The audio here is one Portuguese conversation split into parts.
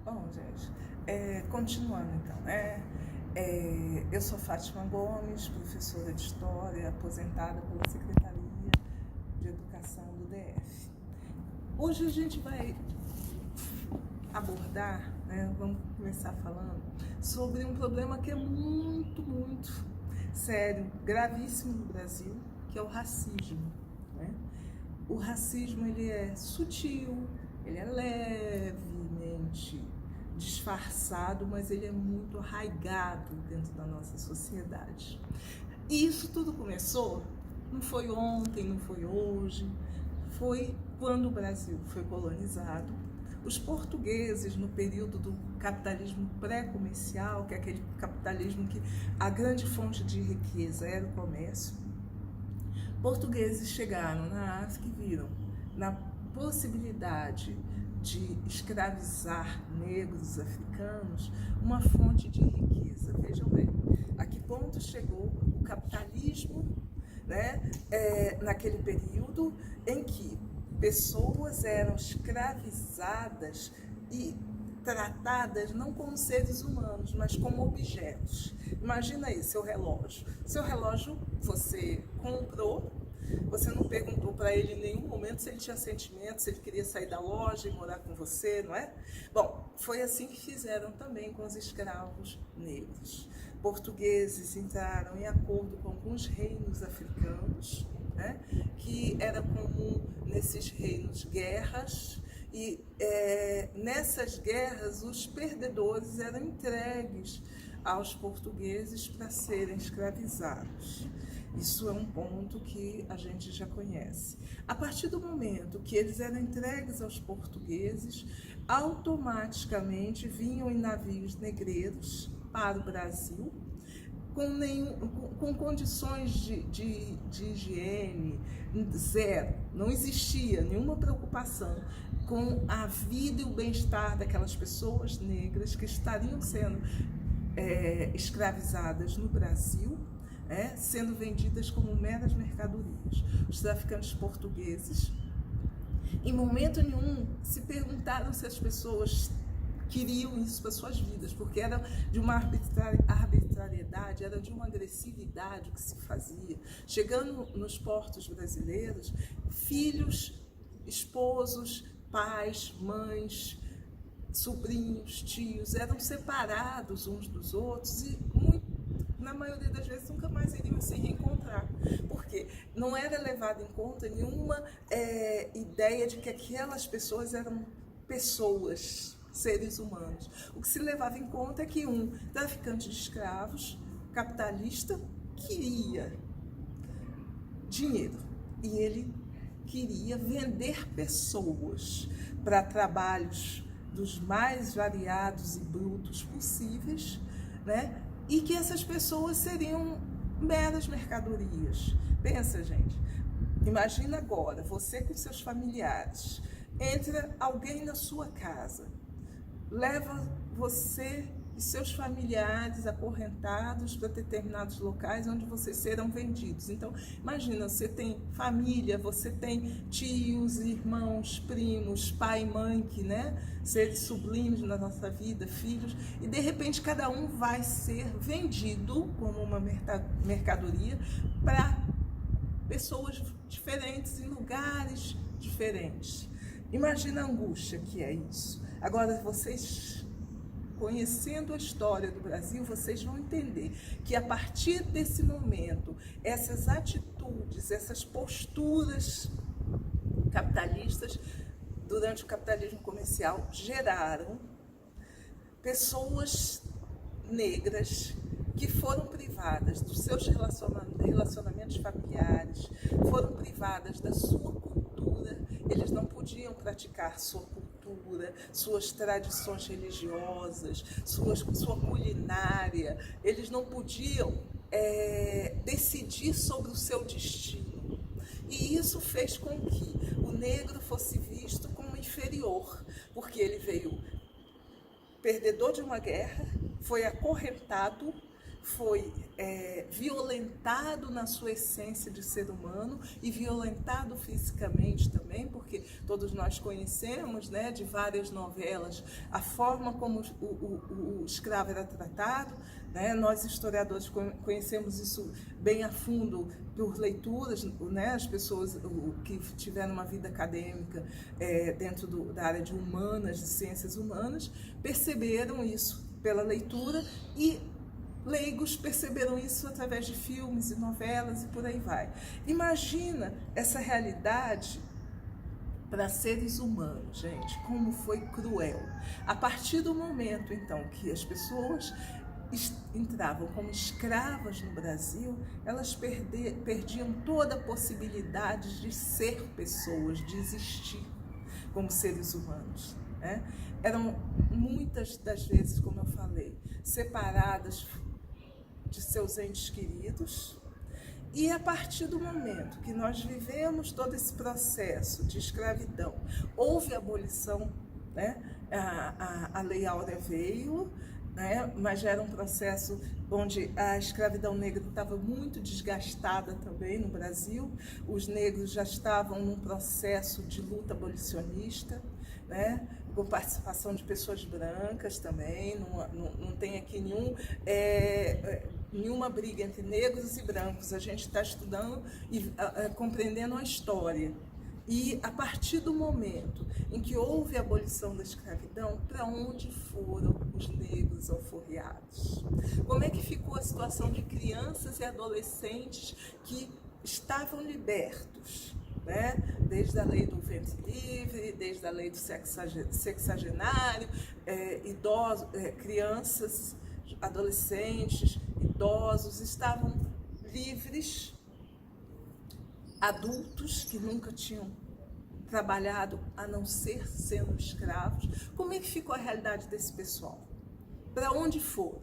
Bom, gente, continuando então, né? Eu sou Fátima Gomes, professora de História, aposentada pela Secretaria de Educação do DF. Hoje a gente vai abordar, né, vamos começar falando sobre um problema que é muito sério, gravíssimo no Brasil, que é o racismo, né? O racismo, ele é sutil, ele é levemente disfarçado, mas ele é muito arraigado dentro da nossa sociedade. E isso tudo começou, não foi ontem, não foi hoje, foi quando o Brasil foi colonizado. Os portugueses, no período do capitalismo pré-comercial, que é aquele capitalismo que a grande fonte de riqueza era o comércio, portugueses chegaram na África e viram na possibilidade de escravizar negros africanos uma fonte de riqueza. Vejam bem, a que ponto chegou o capitalismo, né, naquele período em que pessoas eram escravizadas e tratadas não como seres humanos, mas como objetos. Imagina aí seu relógio. Seu relógio você comprou, você não perguntou para ele em nenhum momento se ele tinha sentimento, se ele queria sair da loja e morar com você, não é? Bom, foi assim que fizeram também com os escravos negros. Portugueses entraram em acordo com alguns reinos africanos, né, que era comum nesses reinos guerras, e nessas guerras os perdedores eram entregues aos portugueses para serem escravizados. Isso é um ponto que a gente já conhece. A partir do momento que eles eram entregues aos portugueses, automaticamente vinham em navios negreiros para o Brasil, com condições de higiene zero. Não existia nenhuma preocupação com a vida e o bem-estar daquelas pessoas negras que estariam sendo escravizadas no Brasil, sendo vendidas como meras mercadorias. Os traficantes portugueses, em momento nenhum, se perguntaram se as pessoas queriam isso para suas vidas, porque era de uma arbitrariedade, era de uma agressividade que se fazia. Chegando nos portos brasileiros, filhos, esposos, pais, mães, sobrinhos, tios, eram separados uns dos outros e, na maioria das vezes, nunca mais iriam se reencontrar, porque não era levado em conta nenhuma ideia de que aquelas pessoas eram pessoas, seres humanos. O que se levava em conta é que um traficante de escravos, capitalista, queria dinheiro e ele queria vender pessoas para trabalhos dos mais variados e brutos possíveis, né? E que essas pessoas seriam meras mercadorias. Pensa, gente, imagina agora, você com seus familiares, entra alguém na sua casa, leva você e seus familiares acorrentados para determinados locais onde vocês serão vendidos. Então, imagina, você tem família, você tem tios, irmãos, primos, pai e mãe, que, né, seres sublimes na nossa vida, filhos, e de repente cada um vai ser vendido como uma mercadoria para pessoas diferentes, em lugares diferentes. Imagina a angústia que é isso. Agora, vocês, conhecendo a história do Brasil, vocês vão entender que a partir desse momento, essas atitudes, essas posturas capitalistas durante o capitalismo comercial geraram pessoas negras que foram privadas dos seus relacionamentos familiares, foram privadas da sua cultura, eles não podiam praticar sua cultura, suas tradições religiosas, sua culinária, eles não podiam decidir sobre o seu destino. E isso fez com que o negro fosse visto como inferior, porque ele veio perdedor de uma guerra, foi acorrentado, foi violentado na sua essência de ser humano e violentado fisicamente também, porque todos nós conhecemos, né, de várias novelas, a forma como o escravo era tratado, né? Nós historiadores conhecemos isso bem a fundo por leituras, né? As pessoas que tiveram uma vida acadêmica dentro da área de humanas, de ciências humanas, perceberam isso pela leitura, e leigos perceberam isso através de filmes e novelas e por aí vai. Imagina essa realidade para seres humanos, gente, como foi cruel. A partir do momento, então, que as pessoas entravam como escravas no Brasil, elas perdiam toda a possibilidade de ser pessoas, de existir como seres humanos, né? Eram muitas das vezes, como eu falei, separadas de seus entes queridos. E a partir do momento que nós vivemos todo esse processo de escravidão, houve a abolição, né? A Lei Áurea veio, né? Mas já era um processo onde a escravidão negra estava muito desgastada também no Brasil. Os negros já estavam num processo de luta abolicionista, né? Com participação de pessoas brancas também. Não tem aqui nenhuma briga entre negros e brancos. A gente está estudando e compreendendo a história. E a partir do momento em que houve a abolição da escravidão, para onde foram os negros alforriados? Como é que ficou a situação de crianças e adolescentes que estavam libertos, né? Desde a lei do ventre livre, desde a lei do sexagenário, idosos, crianças, adolescentes, idosos estavam livres. Adultos que nunca tinham trabalhado a não ser sendo escravos. Como é que ficou a realidade desse pessoal? Para onde foram?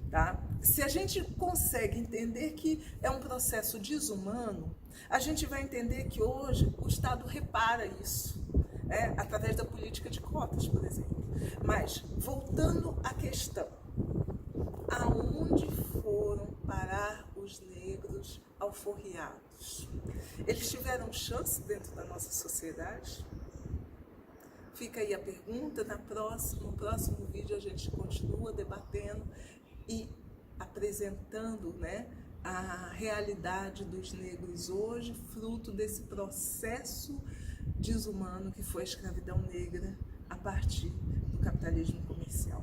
Tá? Se a gente consegue entender que é um processo desumano, a gente vai entender que hoje o Estado repara isso, através da política de cotas, por exemplo. Mas, voltando à questão, aonde foram parar os negros alforriados? Eles tiveram chance dentro da nossa sociedade? Fica aí a pergunta. No próximo vídeo a gente continua debatendo e apresentando, né, a realidade dos negros hoje, fruto desse processo desumano que foi a escravidão negra a partir do capitalismo comercial.